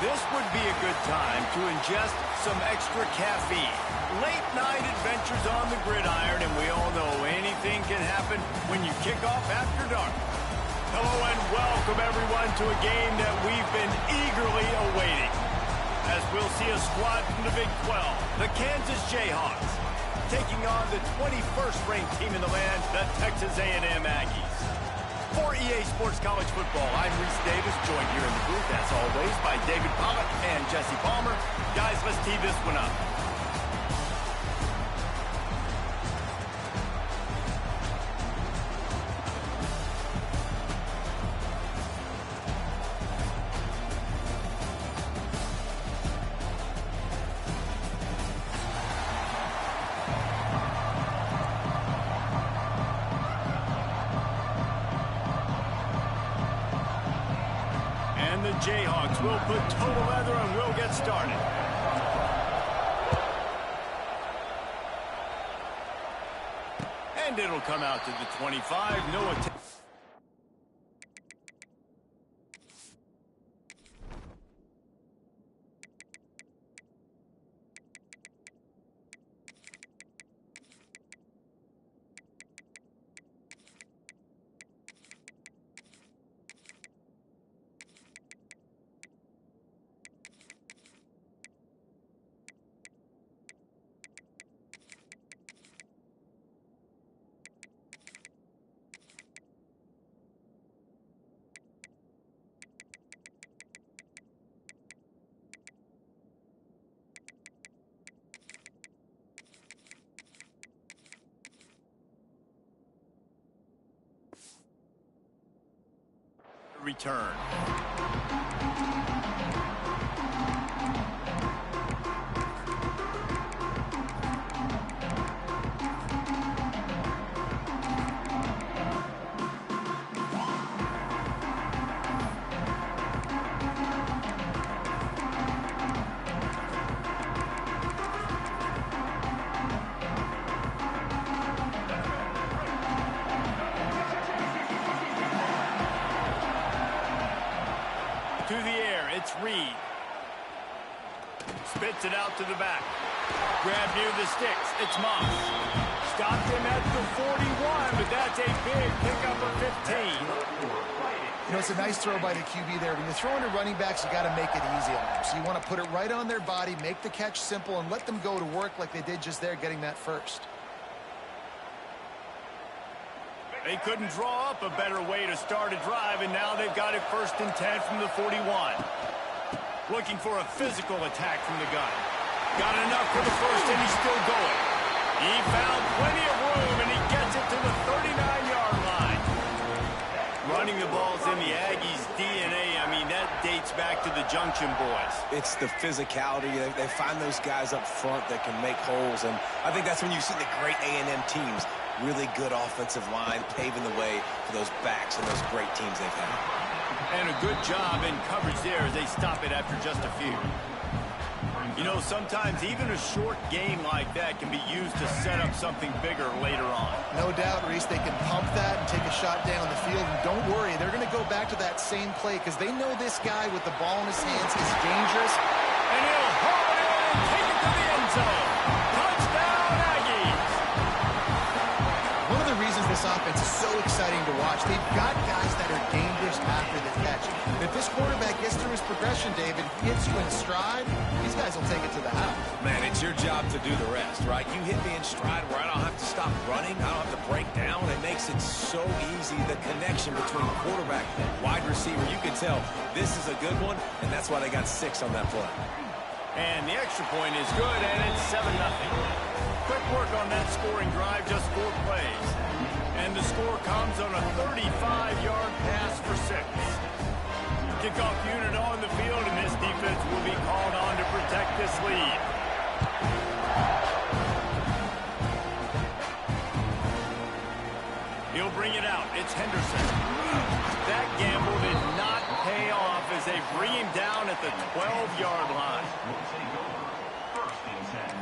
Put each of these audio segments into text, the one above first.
This would be a good time to ingest some extra caffeine. Late night adventures on the gridiron, and we all know anything can happen when you kick off after dark. Hello and welcome everyone to a game that we've been eagerly awaiting. As we'll see a squad from the Big 12, the Kansas Jayhawks, taking on the 21st ranked team in the land, the Texas A&M Aggies. For EA Sports College Football, I'm Reese Davis, joined here in the booth, as always, by David Pollock and Jesse Palmer. Guys, let's tee this one up. The Jayhawks will put total leather and we'll get started. And it'll come out to the 25. No attempt. Return. To the air, it's Reed. Spits it out to the back. Grab near the sticks, it's Moss. Stopped him at the 41, but that's a big pickup of 15. You know, it's a nice throw by the QB there. When you're throwing to running backs, you got to make it easy on them. So you want to put it right on their body, make the catch simple, and let them go to work like they did just there, getting that first. They couldn't draw up a better way to start a drive, and now they've got it 1st and 10 from the 41. Looking for a physical attack from the gun. Got enough for the first, and he's still going. He found plenty of room, and he gets it to the 39-yard line. Running the ball's in the Aggies' DNA. I mean, that dates back to the Junction Boys. It's the physicality. They find those guys up front that can make holes, and I think that's when you see the great A&M teams. Really good offensive line, paving the way for those backs and those great teams they've had. And a good job in coverage there as they stop it after just a few. You know, sometimes even a short game like that can be used to set up something bigger later on. No doubt, Reese, they can pump that and take a shot down the field. And don't worry, they're going to go back to that same play because they know this guy with the ball in his hands is dangerous. And he'll haul it in and take it to the end zone. Touchdown, Aggies! One of the reasons this offense is so exciting to watch, they've got guys that are dangerous after the catch. If this quarterback gets through his progression, David, hits you in stride, these guys will take it to the house. Man, it's your job to do the rest, right? You hit me in stride where I don't have to stop running, I don't have to break down. It makes it so easy, the connection between quarterback and wide receiver. You can tell this is a good one, and that's why they got 6 on that play. And the extra point is good, and it's 7-0. Quick work on that scoring drive, just 4 plays. And the score comes on a 35-yard pass for 6. Kickoff unit on the field, and this defense will be called on to protect this lead. He'll bring it out. It's Henderson. That gamble did not pay off as they bring him down at the 12-yard line. First and 10.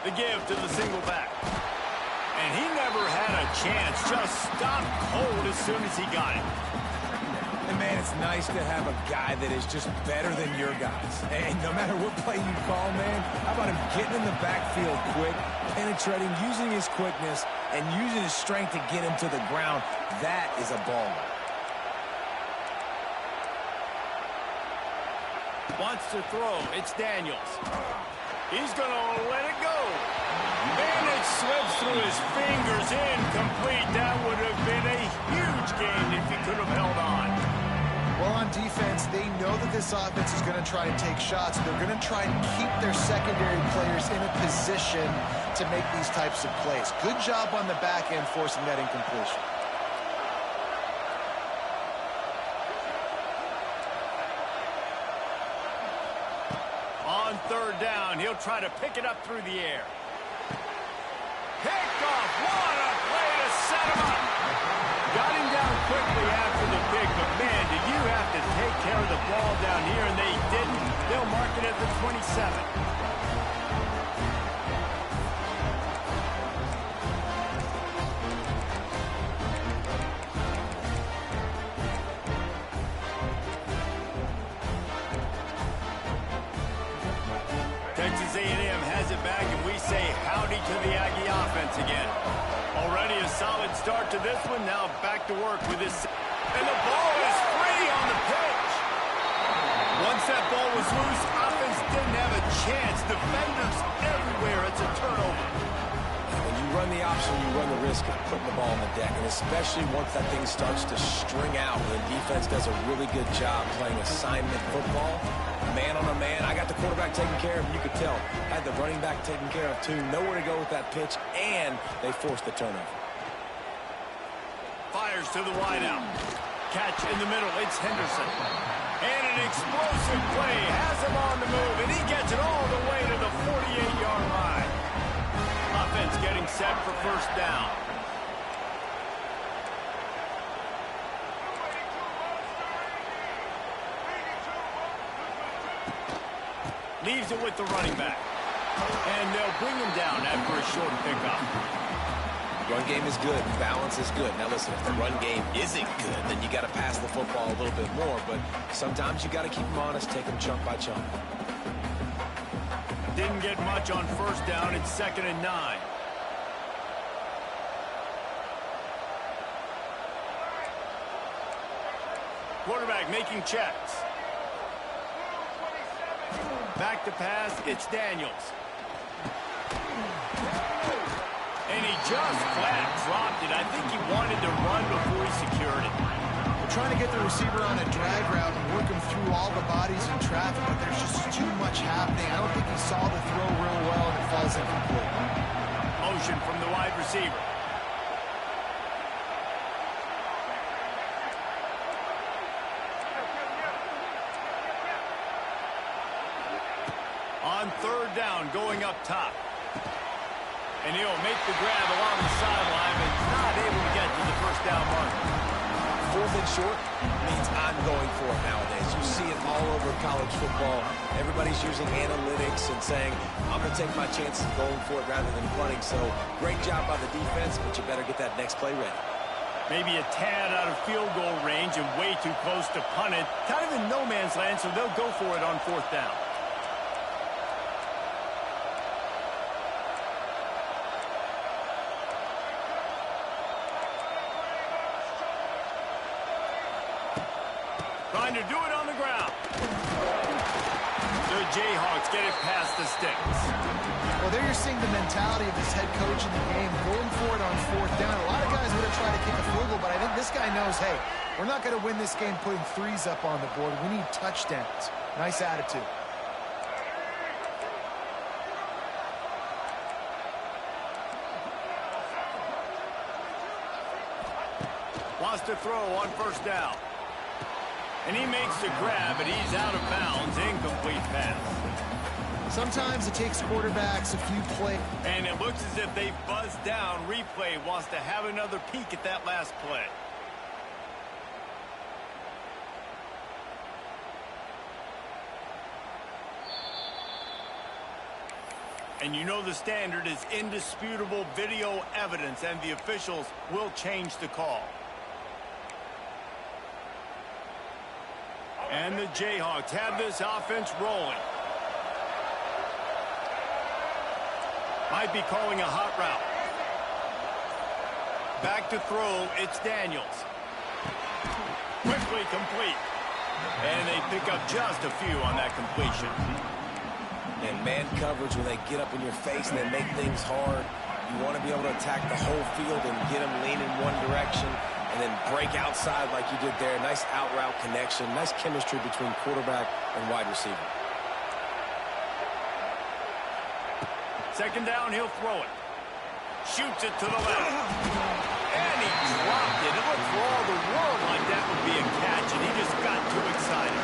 The give to the single back. And he never had a chance. Just stopped cold as soon as he got it. And, man, it's nice to have a guy that is just better than your guys. And no matter what play you call, man, how about him getting in the backfield quick, penetrating, using his quickness, and using his strength to get him to the ground. That is a baller. Wants to throw. It's Daniels. He's going to let it go. And it slips through his fingers. Incomplete. That would have been a huge gain if he could have held on. Well, on defense, they know that this offense is going to try to take shots. They're going to try and keep their secondary players in a position to make these types of plays. Good job on the back end forcing that incompletion. On third down, he'll try to pick it up through the air. Picked off. What a play to set him up. Got him down quickly after the pick, but man, did you have to take care of the ball down here, and they didn't. They'll mark it at the 27. Texas A&M has it back, and we say howdy to the Aggie offense again. Already a solid start to this one. Now back to work with this. And the ball is free on the pitch. Once that ball was loose, offense didn't have a chance. Defenders everywhere. It's a turnover. When you run the option, you run the risk of putting the ball on the deck, and especially once that thing starts to string out, when defense does a really good job playing assignment football, man on a man. I got the quarterback taken care of. You could tell. Had the running back taken care of, too. Nowhere to go with that pitch, and they forced the turnover. Fires to the wideout. Catch in the middle. It's Henderson. And an explosive play. Has him on the move, and he gets it all the way to the 48-yard line. Offense getting set for first down. Leaves it with the running back. And they'll bring him down after a short pickup. Run game is good. Balance is good. Now, listen, if the run game isn't good, then you got to pass the football a little bit more. But sometimes you got to keep them honest, take them chunk by chunk. Didn't get much on first down. It's 2nd and 9. Quarterback making checks. Back to pass, it's Daniels. And he just flat dropped it. I think he wanted to run before he secured it. They're trying to get the receiver on a drag route and work him through all the bodies in traffic, but there's just too much happening. I don't think he saw the throw real well, and it falls incomplete. Motion from the wide receiver. On third down, going up top. And he'll make the grab along the sideline, but not able to get to the first down mark. 4th and short means I'm going for it nowadays. You see it all over college football. Everybody's using analytics and saying, I'm going to take my chances going for it rather than punting. So great job by the defense, but you better get that next play ready. Maybe a tad out of field goal range and way too close to punt it. Kind of in no man's land, so they'll go for it on 4th down. Trying to do it on the ground. The Jayhawks get it past the sticks. Well, there you're seeing the mentality of this head coach in the game, going for it on 4th down. A lot of guys would have tried to kick a field goal, but I think this guy knows, hey, we're not going to win this game putting threes up on the board. We need touchdowns. Nice attitude. Wants to throw on first down. And he makes the grab, but he's out of bounds. Incomplete pass. Sometimes it takes quarterbacks a few plays. And it looks as if they've buzzed down. Replay wants to have another peek at that last play. And you know the standard is indisputable video evidence, and the officials will change the call. And the Jayhawks have this offense rolling. Might be calling a hot route. Back to throw, it's Daniels. Quickly complete. And they pick up just a few on that completion. And man coverage, when they get up in your face and they make things hard, you want to be able to attack the whole field and get them leaning one direction and then break outside like you did there. Nice out route connection, nice chemistry between quarterback and wide receiver. Second down, he'll throw it. Shoots it to the left. And he dropped it. It looked for all the world like that would be a catch, and he just got too excited.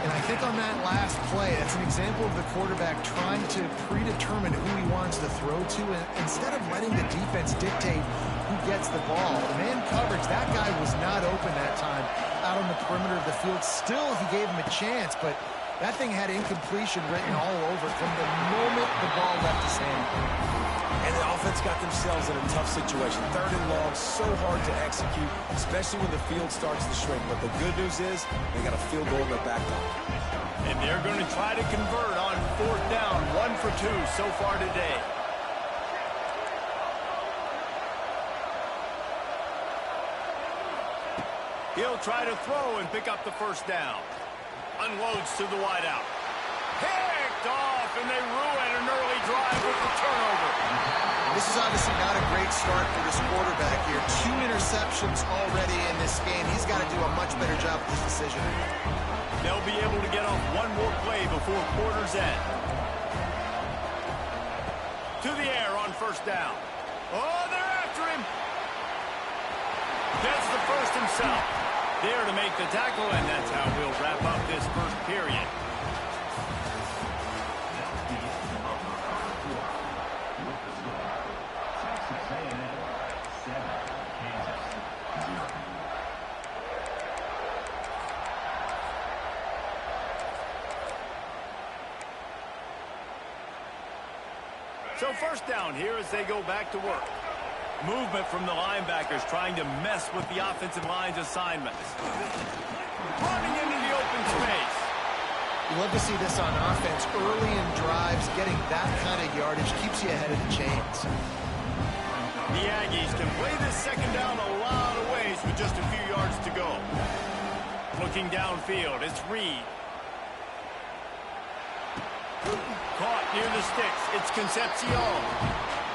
And I think on that last play, that's an example of the quarterback trying to predetermine who he wants to throw to, and instead of letting the defense dictate who gets the ball. The man coverage, that guy was not open that time out on the perimeter of the field. Still, he gave him a chance, but that thing had incompletion written all over from the moment the ball left his hand. And the offense got themselves in a tough situation. Third and long, so hard to execute, especially when the field starts to shrink. But the good news is they got a field goal in their back pocket. And they're going to try to convert on fourth down. 1 for 2 so far today. He'll try to throw and pick up the first down. Unloads to the wideout. Picked off, and they ruin an early drive with the turnover. This is obviously not a great start for this quarterback here. 2 interceptions already in this game. He's got to do a much better job with this decision. They'll be able to get off one more play before quarter's end. To the air on first down. Oh, they're after him. Gets the first himself. There to make the tackle, and that's how we'll wrap up this first period. So first down here as they go back to work. Movement from the linebackers trying to mess with the offensive line's assignments. Running into the open space. You love to see this on offense. Early in drives, getting that kind of yardage keeps you ahead of the chains. The Aggies can play this second down a lot of ways with just a few yards to go. Looking downfield, it's Reed. Caught near the sticks. It's Concepcion.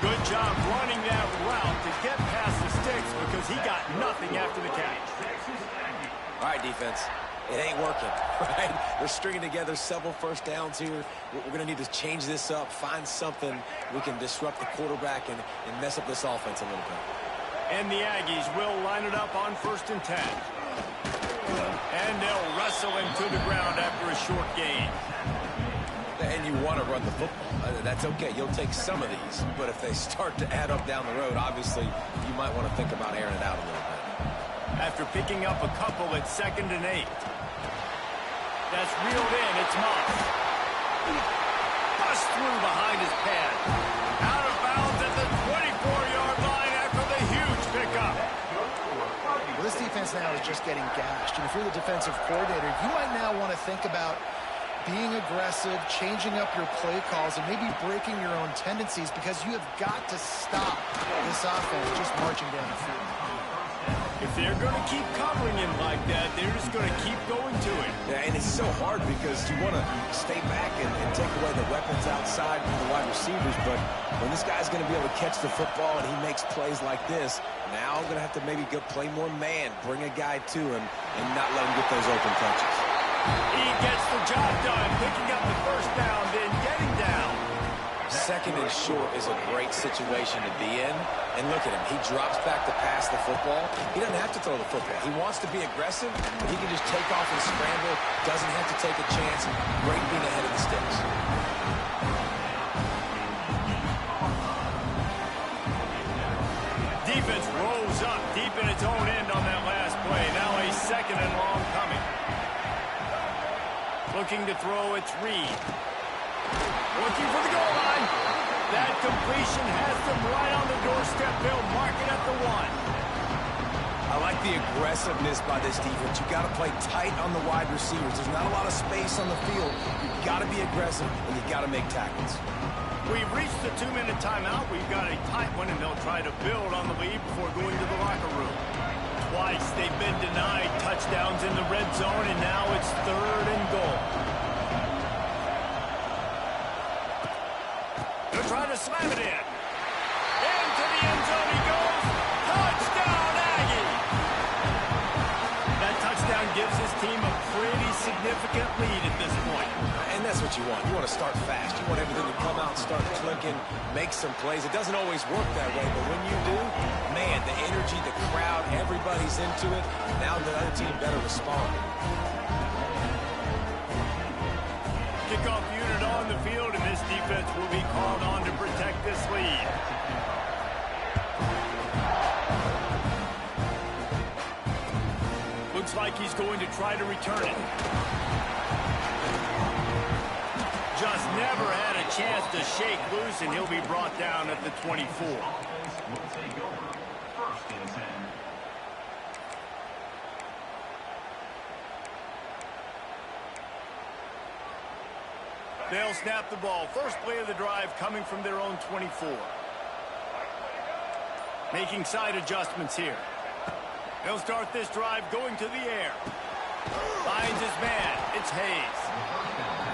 Good job running that route to get past the sticks because he got nothing after the catch. All right, defense. It ain't working, right? We're stringing together several first downs here. We're going to need to change this up, find something we can disrupt the quarterback and mess up this offense a little bit. And the Aggies will line it up on 1st and 10. And they'll wrestle him to the ground after a short gain. And you want to run the football. That's okay. You'll take some of these. But if they start to add up down the road, obviously, you might want to think about airing it out a little bit. After picking up a couple at 2nd and 8. That's reeled in. It's Moss. Bust through behind his pad. Out of bounds at the 24-yard line after the huge pickup. Well, this defense now is just getting gashed. And if you're the defensive coordinator, you might now want to think about being aggressive, changing up your play calls, and maybe breaking your own tendencies because you have got to stop this offense just marching down the field. If they're going to keep covering him like that, they're just going to keep going to it. Yeah, and it's so hard because you want to stay back and take away the weapons outside from the wide receivers, but when this guy's going to be able to catch the football and he makes plays like this, now I'm going to have to maybe go play more man, bring a guy to him, and not let him get those open touches. He gets the job done, picking up the first down, then getting down. 2nd and short is a great situation to be in. And look at him. He drops back to pass the football. He doesn't have to throw the football. He wants to be aggressive. He can just take off and scramble. Doesn't have to take a chance. Great being ahead of the sticks. Defense rolls up deep in its own end on that last play. Now a 2nd and long coming. Looking to throw, it's Reed. Looking for the goal line. That completion has them right on the doorstep. They'll mark it at the 1. I like the aggressiveness by this defense. You got to play tight on the wide receivers. There's not a lot of space on the field. You got to be aggressive, and you got to make tackles. We've reached the 2-minute timeout. We've got a tight one, and they'll try to build on the lead before going to the locker room. Twice they've been denied touchdowns in the red zone, and now it's 3rd and goal. They'll try to slam it in. Into the end zone he goes. Touchdown, Aggie! That touchdown gives his team a pretty significant lead at this point. And that's what you want. You want to start fast. You want everything to come out and start clicking, make some plays. It doesn't always work that way, but when you do, man, the energy, the crowd, everybody's into it. Now the other team better respond. Kickoff unit on the field, and this defense will be called on to protect this lead. Looks like he's going to try to return it. Just never had a chance to shake loose, and he'll be brought down at the 24. Will take over 1st and 10. They'll snap the ball. First play of the drive coming from their own 24. Making side adjustments here. They'll start this drive going to the air. Finds his man. It's Hayes.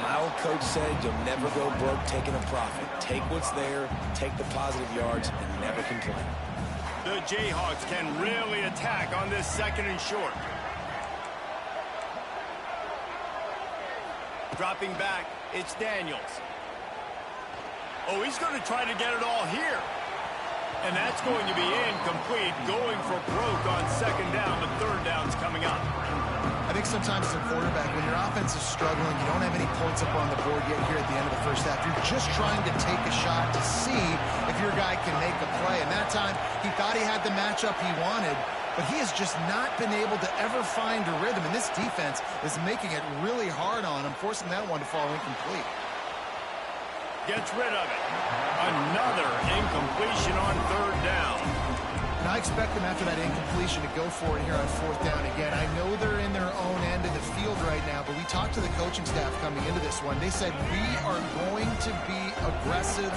My old coach said you'll never go broke taking a profit. Take what's there, take the positive yards, and never complain. The Jayhawks can really attack on this 2nd and short. Dropping back, it's Daniels. Oh, he's going to try to get it all here. And that's going to be incomplete, going for broke on 2nd down, but 3rd down's coming up. I think sometimes as a quarterback, when your offense is struggling, you don't have any points up on the board yet here at the end of the first half. You're just trying to take a shot to see if your guy can make a play. And that time, he thought he had the matchup he wanted, but he has just not been able to ever find a rhythm. And this defense is making it really hard on him, forcing that one to fall incomplete. Gets rid of it. Another incompletion on 3rd down. And I expect them after that incompletion to go for it here on 4th down again. I know they're in their own end of the field right now, but we talked to the coaching staff coming into this one. They said, we are going to be aggressive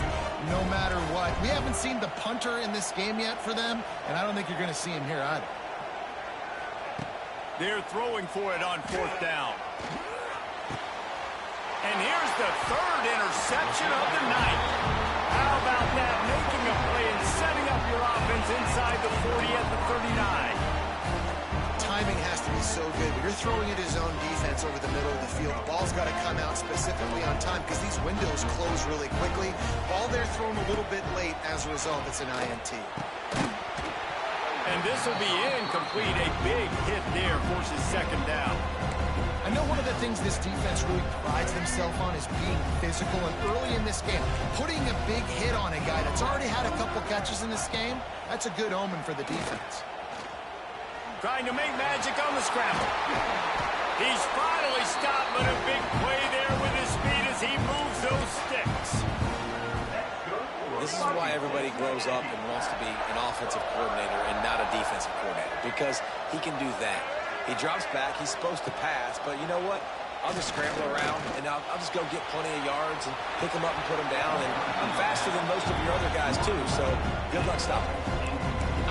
no matter what. We haven't seen the punter in this game yet for them, and I don't think you're going to see him here either. They're throwing for it on 4th down. And here's the 3rd interception of the night. How about that? Making a play and setting up your offense inside the 40 at the 39. Timing has to be so good. When you're throwing at his own defense over the middle of the field, the ball's got to come out specifically on time because these windows close really quickly. Ball there thrown a little bit late. As a result, it's an INT. And this will be incomplete. A big hit there forces 2nd down. I know one of the things this defense really prides themselves on is being physical, and early in this game, putting a big hit on a guy that's already had a couple catches in this game, that's a good omen for the defense. Trying to make magic on the scramble. He's finally stopped, but a big play there with his speed as he moves those sticks. This is why everybody grows up and wants to be an offensive coordinator and not a defensive coordinator, because he can do that. He drops back. He's supposed to pass, but you know what? I'll just scramble around, and I'll just go get plenty of yards and pick them up and put them down. And I'm faster than most of your other guys, too, so good luck stopping.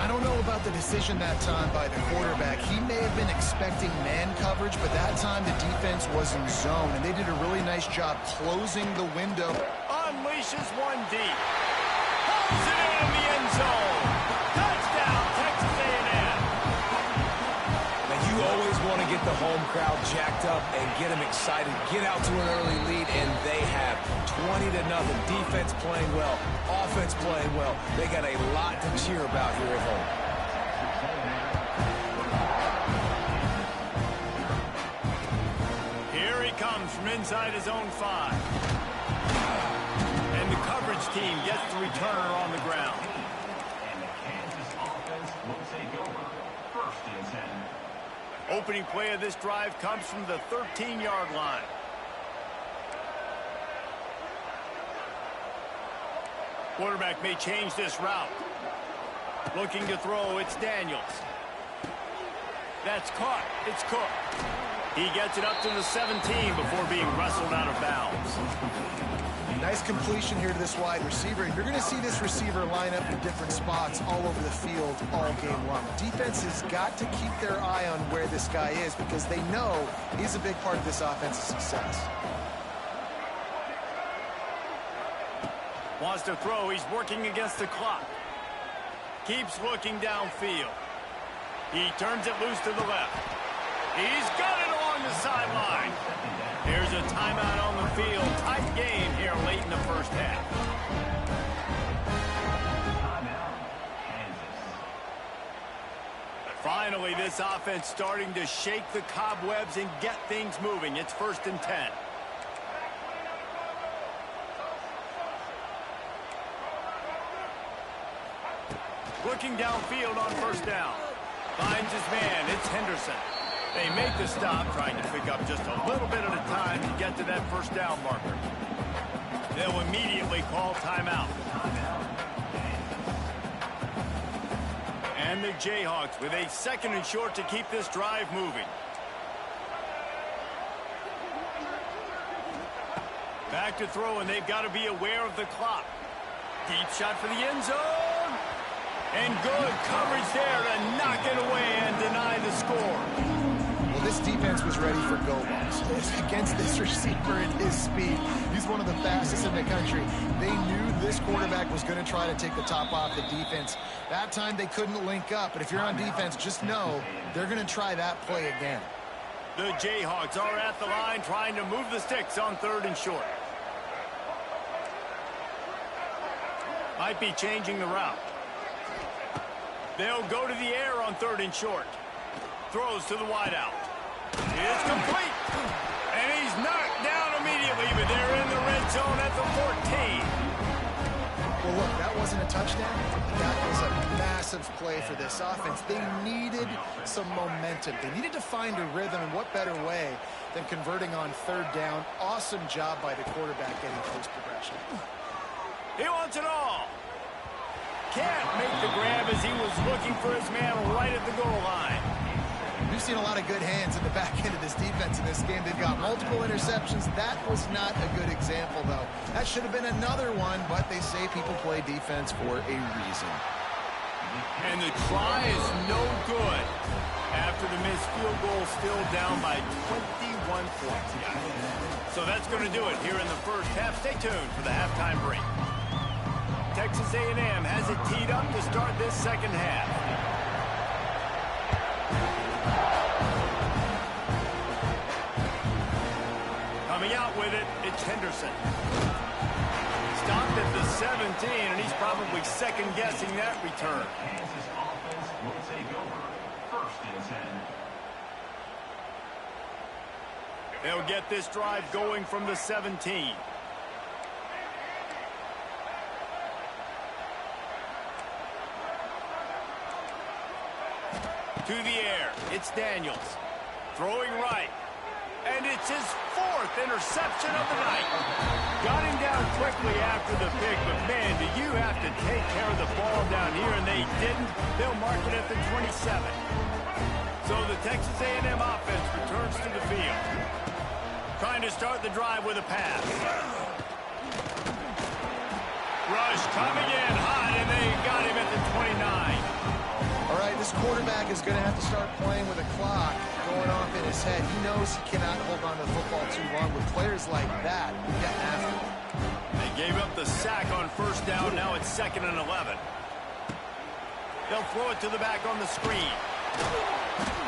I don't know about the decision that time by the quarterback. He may have been expecting man coverage, but that time the defense was in zone, and they did a really nice job closing the window. Unleashes one deep. Pulls it in the end zone. Touchdown, Texas A&M. You always want to get the home crowd jacked up and get them excited, get out to an early lead, and they have 20-0. Defense playing well, offense playing well. They got a lot to cheer about here at home. Here he comes from inside his own 5. And the coverage team gets the returner on the ground. And the Kansas offense will take over 1st and 10. Opening play of this drive comes from the 13-yard line. Quarterback may change this route. Looking to throw, it's Daniels. That's caught. It's Cook. He gets it up to the 17 before being wrestled out of bounds. Nice completion here to this wide receiver. You're going to see this receiver line up in different spots all over the field all game long. Defense has got to keep their eye on where this guy is because they know he's a big part of this offense's success. Wants to throw. He's working against the clock. Keeps looking downfield. He turns it loose to the left. He's got it along the sideline. Here's a timeout on the field. Tight game here late in the first half. Finally, this offense starting to shake the cobwebs and get things moving. It's 1st and 10. Looking downfield on 1st down. Finds his man. It's Henderson. They make the stop, trying to pick up just a little bit at a time to get to that 1st down marker. They'll immediately call timeout. And the Jayhawks with a 2nd and short to keep this drive moving. Back to throw, and they've got to be aware of the clock. Deep shot for the end zone. And good coverage there to knock it away and deny the score. Well, this defense was ready for go balls. Against this receiver and his speed, he's one of the fastest in the country. They knew this quarterback was going to try to take the top off the defense. That time they couldn't link up, but if you're on defense, just know they're going to try that play again. The Jayhawks are at the line trying to move the sticks on 3rd and short. Might be changing the route. They'll go to the air on 3rd and short. Throws to the wideout. It's complete. And he's knocked down immediately, but they're in the red zone at the 14. Well, look, that wasn't a touchdown. That was a massive play for this offense. They needed some momentum. They needed to find a rhythm, and what better way than converting on 3rd down. Awesome job by the quarterback getting close progression. He wants it all. Can't make the grab as he was looking for his man right at the goal line. We've seen a lot of good hands in the back end of this defense in this game. They've got multiple interceptions. That was not a good example, though. That should have been another one, but they say people play defense for a reason. And the try is no good after the missed field goal, still down by 21 points. So that's going to do it here in the first half. Stay tuned for the halftime break. Texas A&M has it teed up to start this 2nd half. Coming out with it, it's Henderson. Stopped at the 17, and he's probably second-guessing that return. Kansas offense will take over. 1st and 10. They'll get this drive going from the 17. To the air, it's Daniels. Throwing right. And it's his 4th interception of the night. Got him down quickly after the pick, but man, do you have to take care of the ball down here, and they didn't. They'll mark it at the 27. So the Texas A&M offense returns to the field. Trying to start the drive with a pass. Rush coming in hot, and they got him at the 29. All right, this quarterback is going to have to start playing with a clock going off in his head. He knows he cannot hold on to the football too long. With players like that, getting after him. They gave up the sack on 1st down. Now it's 2nd and 11. They'll throw it to the back on the screen.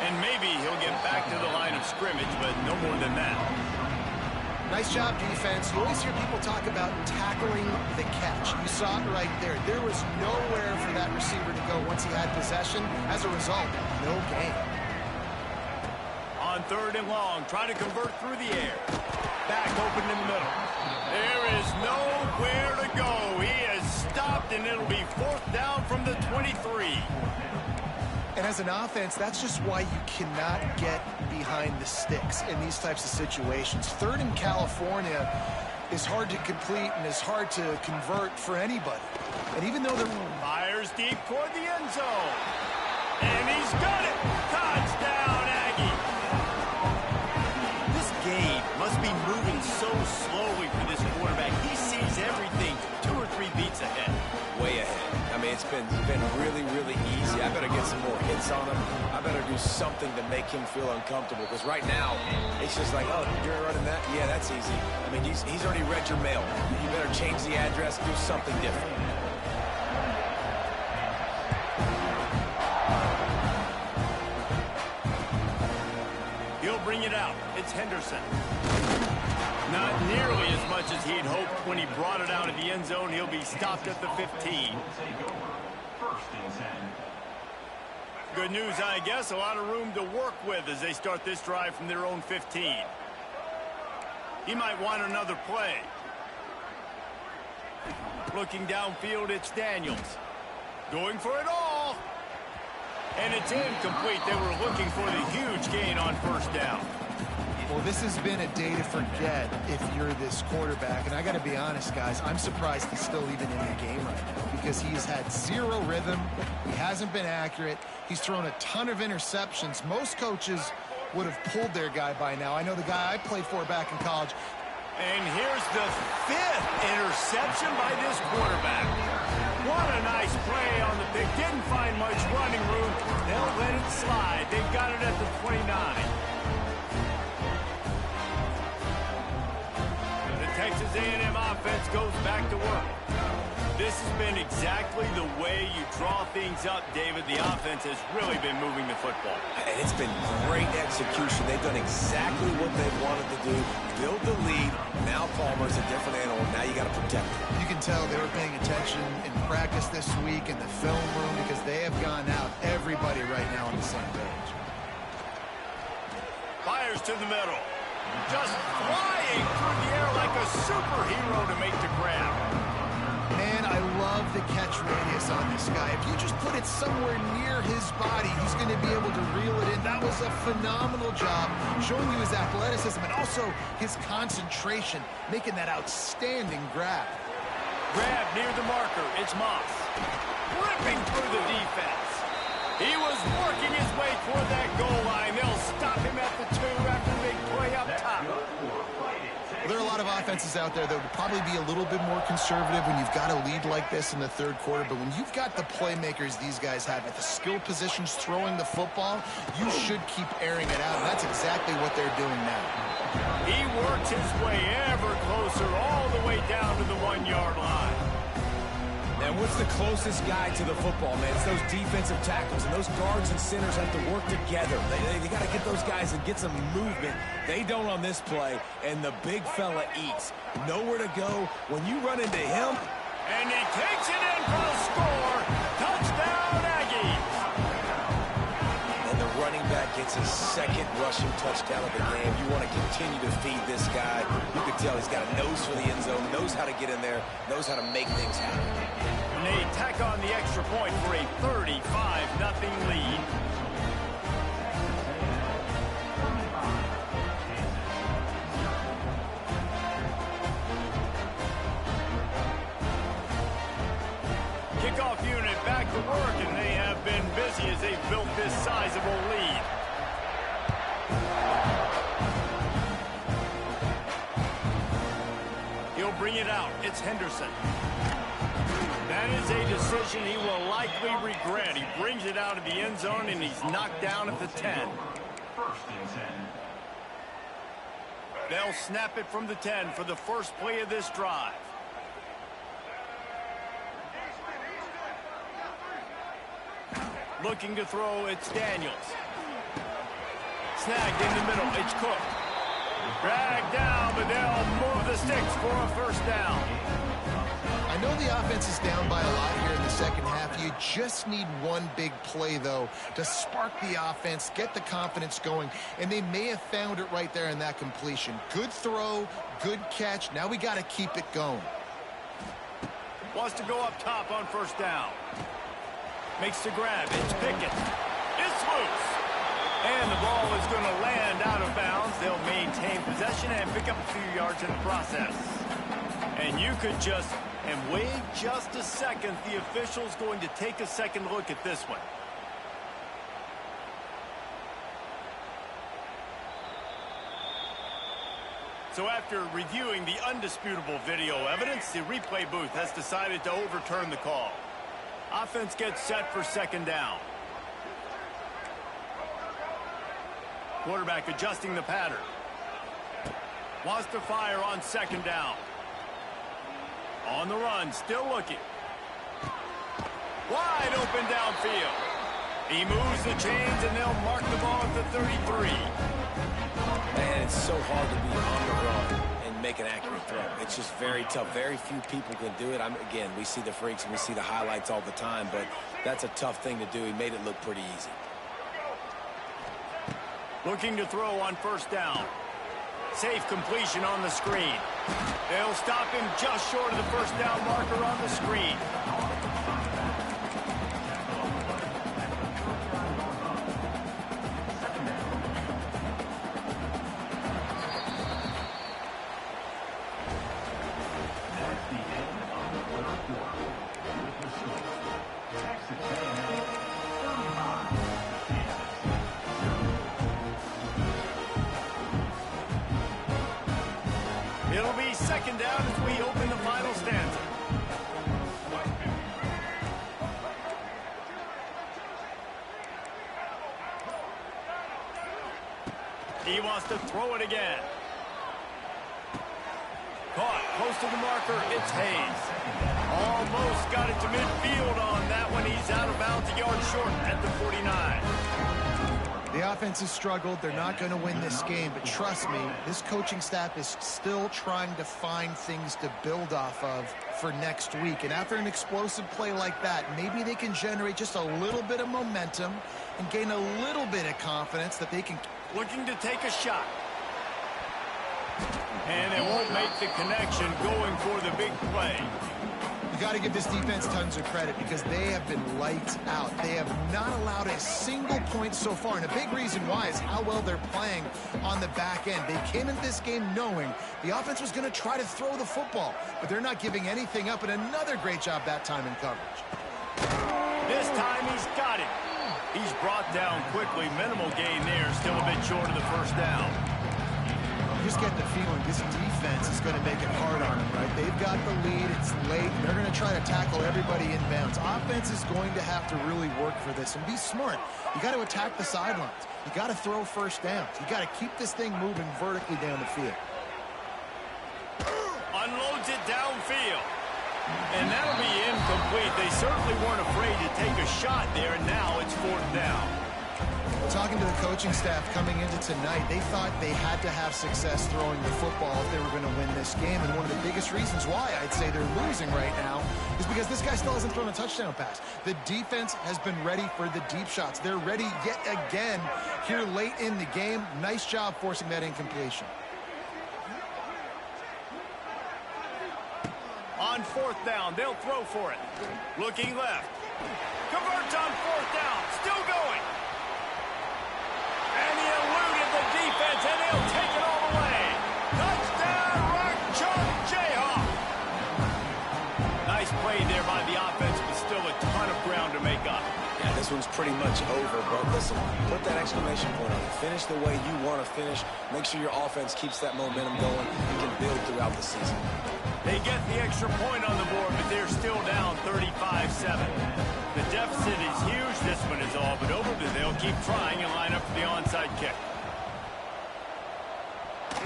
And maybe he'll get back to the line of scrimmage, but no more than that. Nice job, defense. You always hear people talk about tackling the catch. You saw it right there. There was nowhere for that receiver to go once he had possession. As a result, no gain. On 3rd and long, try to convert through the air. Back open in the middle. There is nowhere to go. He has stopped, and it'll be 4th down from the 23. And as an offense, that's just why you cannot get behind the sticks in these types of situations. 3rd in California is hard to complete and is hard to convert for anybody. And even though they're... Fires deep toward the end zone. And he's got it. Touchdown, Aggie. This game must be moving so slowly for this quarterback. He sees everything 2 or 3 beats ahead. Way ahead. I mean, it's been really, really easy. I better get some more hits on him. I better do something to make him feel uncomfortable, because right now, it's just like, oh, you're running that? Yeah, that's easy. I mean, he's already read your mail. You better change the address, do something different. He'll bring it out. It's Henderson. Not nearly as much as he'd hoped when he brought it out of the end zone. He'll be stopped at the 15. Good news, I guess. A lot of room to work with as they start this drive from their own 15. He might want another play. Looking downfield, it's Daniels. Going for it all. And it's incomplete. They were looking for the huge gain on first down. Well, this has been a day to forget if you're this quarterback. And I got to be honest, guys, I'm surprised he's still even in the game right now, because he's had zero rhythm. He hasn't been accurate. He's thrown a ton of interceptions. Most coaches would have pulled their guy by now. I know the guy I played for back in college. And here's the 5th interception by this quarterback. What a nice play on the pick. Didn't find much running room. They'll let it slide. They've got it at the 29. Texas A&M offense goes back to work. This has been exactly the way you draw things up, David. The offense has really been moving the football. And it's been great execution. They've done exactly what they wanted to do. Build the lead. Now Palmer's a different animal. Now you got to protect him. You can tell they were paying attention in practice this week in the film room, because they have gone out, everybody right now on the same page. Fires to the middle. Just flying through the air like a superhero to make the grab. Man, I love the catch radius on this guy. If you just put it somewhere near his body, he's going to be able to reel it in. That was a phenomenal job, showing you his athleticism and also his concentration, making that outstanding grab. Grab near the marker. It's Moss. Ripping through the defense. He was working his way toward that goal line. They'll stop him at the 2 after the big play up top. Well, there are a lot of offenses out there that would probably be a little bit more conservative when you've got a lead like this in the 3rd quarter. But when you've got the playmakers these guys have at the skill positions throwing the football, you should keep airing it out. And that's exactly what they're doing now. He works his way ever closer all the way down to the 1-yard line. And what's the closest guy to the football, man? It's those defensive tackles, and those guards and centers have to work together. They got to get those guys and get some movement. They don't on this play, and the big fella eats. Nowhere to go. When you run into him... And he takes it in for the score. Touchdown, Aggies. And the running back gets his 2nd rushing touchdown of the game. You want to continue to feed this guy. You can tell he's got a nose for the end zone, knows how to get in there, knows how to make things happen. And they tack on the extra point for a 35-0 lead. Kickoff unit back to work, and they have been busy as they've built this sizable lead. He'll bring it out. It's Henderson. That is a decision he will likely regret. He brings it out of the end zone, and he's knocked down at the 10. 1st and 10. They'll snap it from the 10 for the first play of this drive. Looking to throw, it's Daniels. Snagged in the middle, it's Cook. Dragged down, but they'll move the sticks for a first down. I know the offense is down by a lot here in the 2nd half. You just need one big play, though, to spark the offense, get the confidence going, and they may have found it right there in that completion. Good throw, good catch. Now we got to keep it going. Wants to go up top on first down. Makes the grab. It's Pickett. It's loose. And the ball is going to land out of bounds. They'll maintain possession and pick up a few yards in the process. And you could just And wait just a second. The official's going to take a second look at this one. So after reviewing the undisputable video evidence, the replay booth has decided to overturn the call. Offense gets set for second down. Quarterback adjusting the pattern. Wants to fire on second down. On the run, still looking. Wide open downfield. He moves the chains, and they'll mark the ball at the 33. Man, it's so hard to be on the run and make an accurate throw. It's just very tough. Very few people can do it. Again, we see the freaks and we see the highlights all the time, but that's a tough thing to do. He made it look pretty easy. Looking to throw on first down. Safe completion on the screen. They'll stop him just short of the first down marker on the screen. It'll be second down as we open the final stanza. He wants to throw it again. Caught close to the marker. It's Hayes. Almost got it to midfield on that one. He's out of bounds, a yard short at the 49. The offense has struggled. They're not going to win this game, but trust me, this coaching staff is still trying to find things to build off of for next week. And after an explosive play like that, maybe they can generate just a little bit of momentum and gain a little bit of confidence that they can. Looking to take a shot. And it won't make the connection, going for the big play. You got to give this defense tons of credit because they have been lights out. They have not allowed a single point so far, and a big reason why is how well they're playing on the back end. They came into this game knowing the offense was going to try to throw the football, but they're not giving anything up, and another great job that time in coverage. This time he's got it. He's brought down quickly. Minimal gain there, still a bit short of the first down. You just get the feeling this defense is going to make it hard on them, right? They've got the lead. It's late. And they're going to try to tackle everybody inbounds. Offense is going to have to really work for this and be smart. You got to attack the sidelines. You got to throw first downs. You got to keep this thing moving vertically down the field. Unloads it downfield. And that'll be incomplete. They certainly weren't afraid to take a shot there, and now it's fourth down. Talking to the coaching staff coming into tonight, they thought they had to have success throwing the football if they were going to win this game. And one of the biggest reasons why I'd say they're losing right now is because this guy still hasn't thrown a touchdown pass. The defense has been ready for the deep shots. They're ready yet again here late in the game. Nice job forcing that incompletion. On fourth down, they'll throw for it. Looking left. Converts on fourth down. Still going. And he eluded the defense, and he'll take it all the way. Touchdown, Rock Chalk Jayhawk. Nice play there by the offense, but still a ton of ground to make up. Yeah, this one's pretty much over, but listen, put that exclamation point on it. Finish the way you want to finish. Make sure your offense keeps that momentum going. You can build throughout the season. They get the extra point on the board, but they're still down 35-7. The deficit is huge. This one is all but over, but they'll keep trying and line up for the onside kick.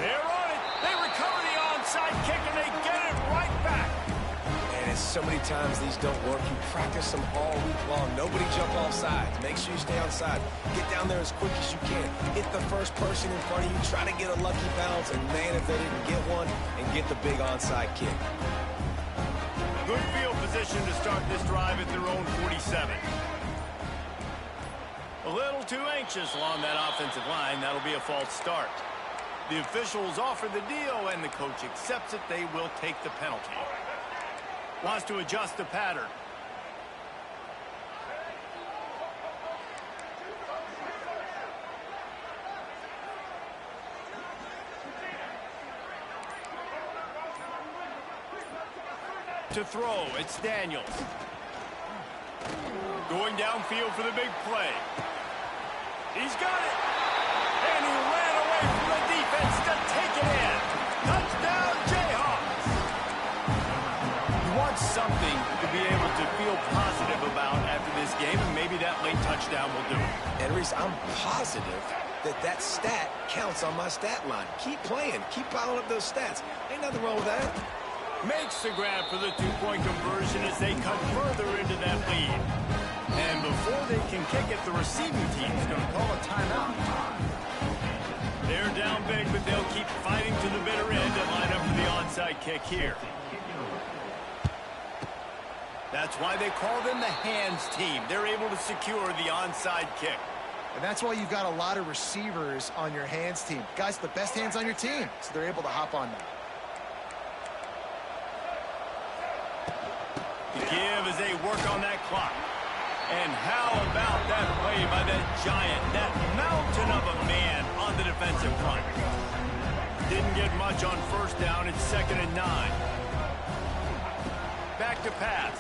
They're on it. They recover the onside kick, and they get it right back. And so many times these don't work. You practice them all week long. Nobody jump off sides. Make sure you stay on side. Get down there as quick as you can. Hit the first person in front of you. Try to get a lucky bounce. And, man, if they didn't get one, and get the big onside kick. Good field position to start this drive at their own 47. A little too anxious along that offensive line. That'll be a false start. The officials offer the deal, and the coach accepts it. They will take the penalty. Wants to adjust the pattern. To throw, it's Daniels. Going downfield for the big play. He's got it. And he ran away from the defense to take it in. Touchdown, Jayhawks. You want something to be able to feel positive about after this game, and maybe that late touchdown will do it. And Reese, I'm positive that stat counts on my stat line. Keep playing. Keep piling up those stats. Ain't nothing wrong with that. Makes the grab for the two-point conversion as they cut further into that lead. And before they can kick it, the receiving team is going to call a timeout. They're down big, but they'll keep fighting to the bitter end and line up for the onside kick here. That's why they call them the hands team. They're able to secure the onside kick. And that's why you've got a lot of receivers on your hands team. Guys, the best hands on your team, so they're able to hop on that. To give as they work on that clock. And how about that play by that giant, that mountain of a man on the defensive front. Didn't get much on first down. It's 2nd and 9. Back to pass.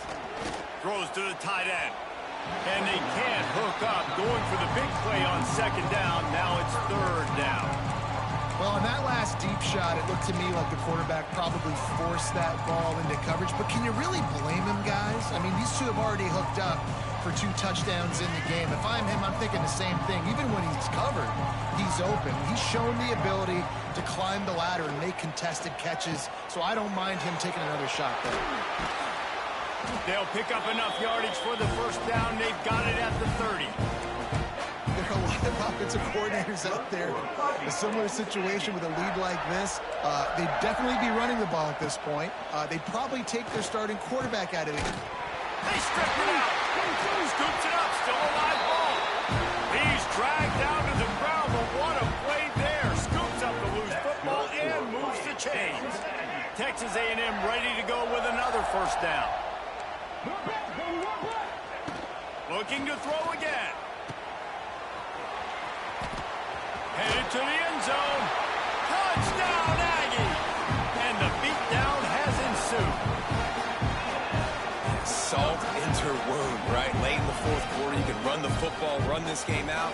Throws to the tight end. And they can't hook up. Going for the big play on 2nd down. Now it's 3rd down. Well, in that last deep shot, it looked to me like the quarterback probably forced that ball into coverage. But can you really blame him, guys? I mean, these two have already hooked up for 2 touchdowns in the game. If I'm him, I'm thinking the same thing. Even when he's covered, he's open. He's shown the ability to climb the ladder and make contested catches. So I don't mind him taking another shot there. They'll pick up enough yardage for the first down. They've got it at the 30. There are a lot of offensive coordinators out there. A similar situation with a lead like this. They'd definitely be running the ball at this point. They'd probably take their starting quarterback out of it. They strip it out. Scoops it up. Still a live ball. He's dragged down to the ground, but what a play there. Scoops up the loose football and moves the chains. Texas A&M ready to go with another first down. Looking to throw again. Headed to the end zone. Touchdown, Aggie! And the beatdown has ensued. Salt into her wound, right? Late in the 4th quarter, you can run the football, run this game out.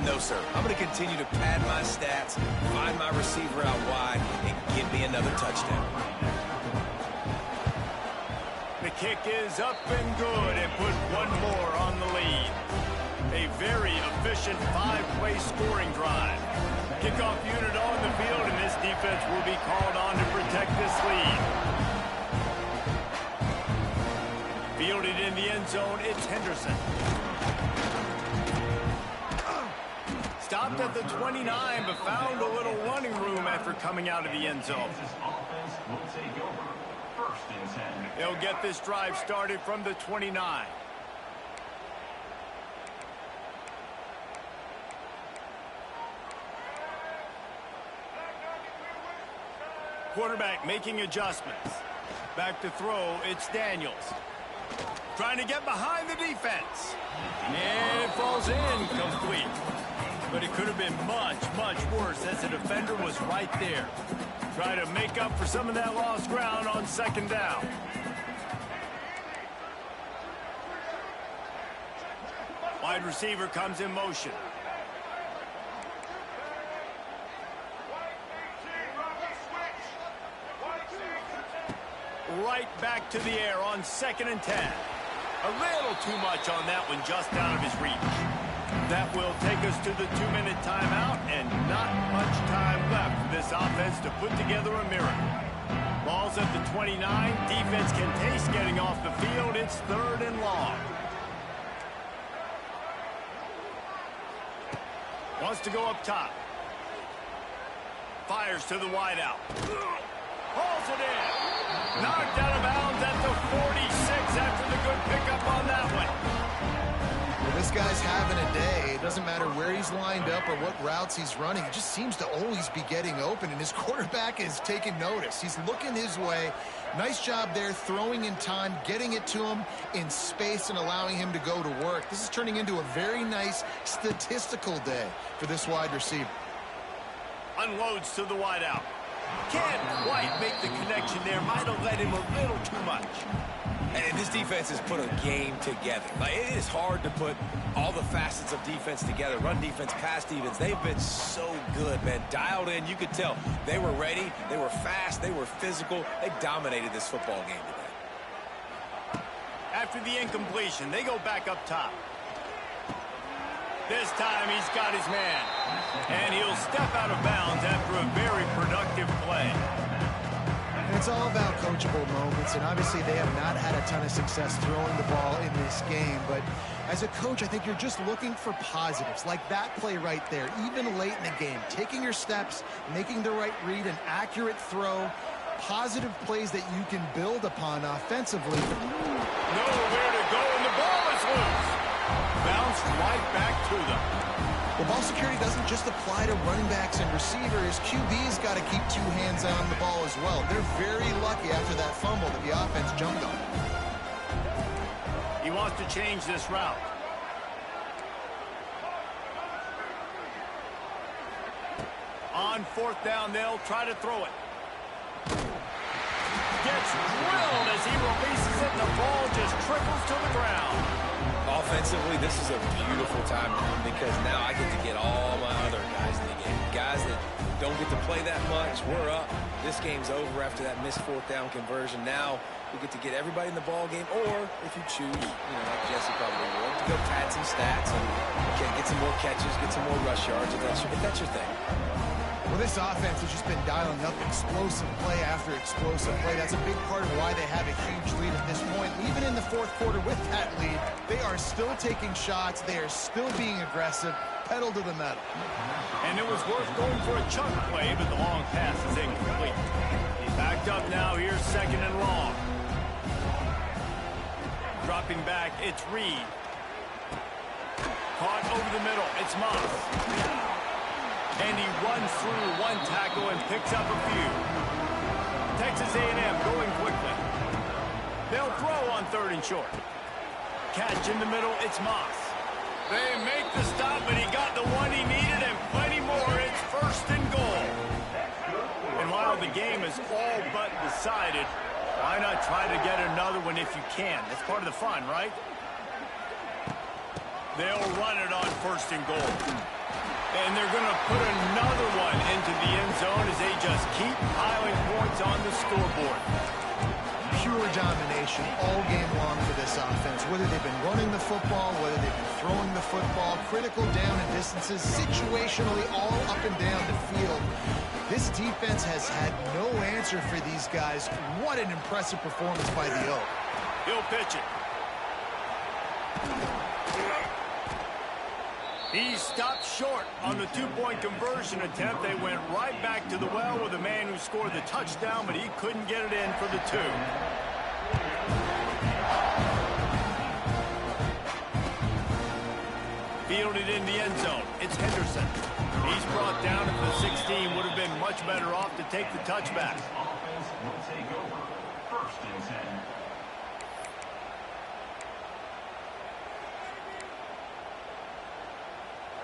No, sir. I'm going to continue to pad my stats, find my receiver out wide, and give me another touchdown. The kick is up and good and put one more on the lead. A very efficient 5-play scoring drive. Kickoff unit on the field, and this defense will be called on to protect this lead. Fielded in the end zone, it's Henderson. Stopped at the 29, but found a little running room after coming out of the end zone. They'll get this drive started from the 29. Quarterback making adjustments. Back to throw, it's Daniels. Trying to get behind the defense. And it falls in complete. But it could have been much, much worse as the defender was right there. Try to make up for some of that lost ground on 2nd down. Wide receiver comes in motion. Right back to the air on 2nd and 10. A little too much on that one, just out of his reach. That will take us to the 2-minute timeout, and not much time left for this offense to put together a miracle. Ball's at the 29. Defense can taste getting off the field. It's 3rd and long. Wants to go up top. Fires to the wideout. Hauls it in. Knocked out of bounds at the 46 after the good pickup on that one. Well, this guy's having a day. It doesn't matter where he's lined up or what routes he's running. He just seems to always be getting open, and his quarterback is taking notice. He's looking his way. Nice job there, throwing in time, getting it to him in space and allowing him to go to work. This is turning into a very nice statistical day for this wide receiver. Unloads to the wideout. Can't quite make the connection there. Might have led him a little too much. And this defense has put a game together. Like, it is hard to put all the facets of defense together. Run defense, pass defense. They've been so good, man. Dialed in. You could tell they were ready. They were fast. They were physical. They dominated this football game today. After the incompletion, they go back up top. This time he's got his man. And he'll step out of bounds after a very productive play. And it's all about coachable moments, and obviously they have not had a ton of success throwing the ball in this game. But as a coach, I think you're just looking for positives, like that play right there, even late in the game. Taking your steps, making the right read, an accurate throw, positive plays that you can build upon offensively. Nowhere to go, and the ball is loose. Bounced right back to them. Well, ball security doesn't just apply to running backs and receivers. QB's got to keep two hands on the ball as well. They're very lucky after that fumble that the offense jumped on. He wants to change this route. On fourth down, they'll try to throw it. Gets drilled as he releases it, and the ball just trickles to the ground. Offensively, this is a beautiful time because now I get to get all my other guys in the game. Guys that don't get to play that much, we're up. This game's over after that missed fourth down conversion. Now we get to get everybody in the ball game, or if you choose, like Jesse probably would, to go pad some stats and get some more catches, get some more rush yards if that's your thing. Well, this offense has just been dialing up explosive play after explosive play. That's a big part of why they have a huge lead at this point. Even in the fourth quarter with that lead, they are still taking shots. They are still being aggressive, pedal to the metal. And it was worth going for a chunk play, but the long pass is incomplete. Backed up now here, second and long. Dropping back, it's Reed. Caught over the middle, it's Moss. And he runs through one tackle and picks up a few. Texas A&M going quickly. They'll throw on third and short. Catch in the middle, it's Moss. They make the stop, but he got the one he needed and plenty more. It's first and goal. And while the game is all but decided, why not try to get another one if you can? That's part of the fun, right? They'll run it on first and goal. And they're going to put another one into the end zone as they just keep piling points on the scoreboard. Pure domination all game long for this offense. Whether they've been running the football, whether they've been throwing the football, critical down and distances, situationally all up and down the field. This defense has had no answer for these guys. What an impressive performance by the Oak. He'll pitch it. He stopped short on the two-point conversion attempt. They went right back to the well with the man who scored the touchdown, but he couldn't get it in for the two. Fielded in the end zone. It's Henderson. He's brought down at the 16. Would have been much better off to take the touchback. Offense will take over. First and 10.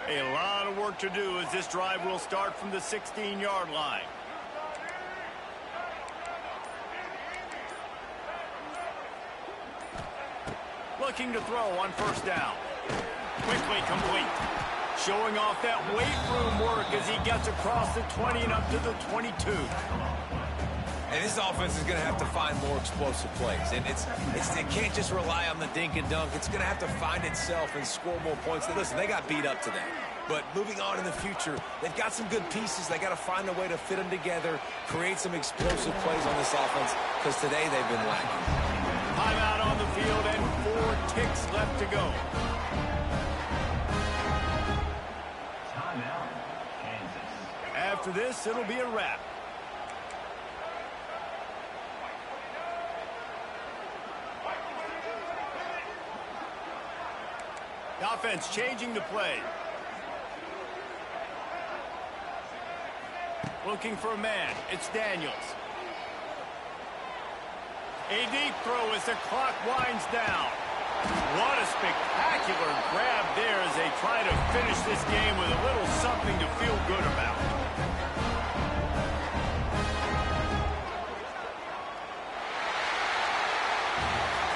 A lot of work to do as this drive will start from the 16-yard line. Looking to throw on first down. Quickly complete. Showing off that weight room work as he gets across the 20 and up to the 22. And this offense is going to have to find more explosive plays. And it can't just rely on the dink and dunk. It's going to have to find itself and score more points. Listen, they got beat up today. But moving on in the future, they've got some good pieces. They got to find a way to fit them together, create some explosive plays on this offense, because today they've been lacking. Timeout on the field and 4 ticks left to go. Timeout, Kansas. After this, it'll be a wrap. The offense changing the play. Looking for a man. It's Daniels. A deep throw as the clock winds down. What a spectacular grab there as they try to finish this game with a little something to feel good about.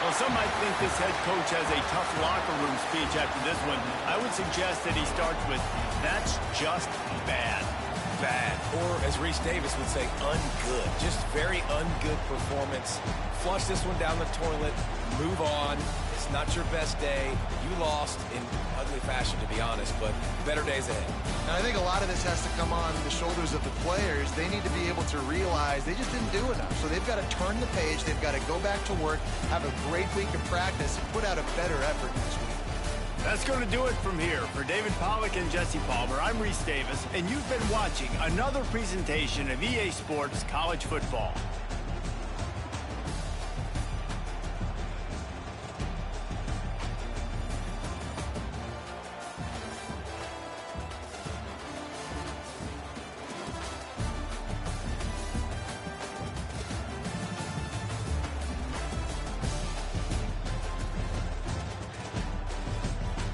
Well, some might think this head coach has a tough locker room speech after this one. I would suggest that he starts with, "That's just bad." Bad, or as Reese Davis would say, ungood. Just very ungood performance. Flush this one down the toilet, move on. It's not your best day. You lost in ugly fashion, to be honest, but better days ahead. And I think a lot of this has to come on the shoulders of the players. They need to be able to realize they just didn't do enough. So they've got to turn the page. They've got to go back to work, have a great week of practice, and put out a better effort next week. That's going to do it from here. For David Pollack and Jesse Palmer, I'm Reese Davis, and you've been watching another presentation of EA Sports College Football.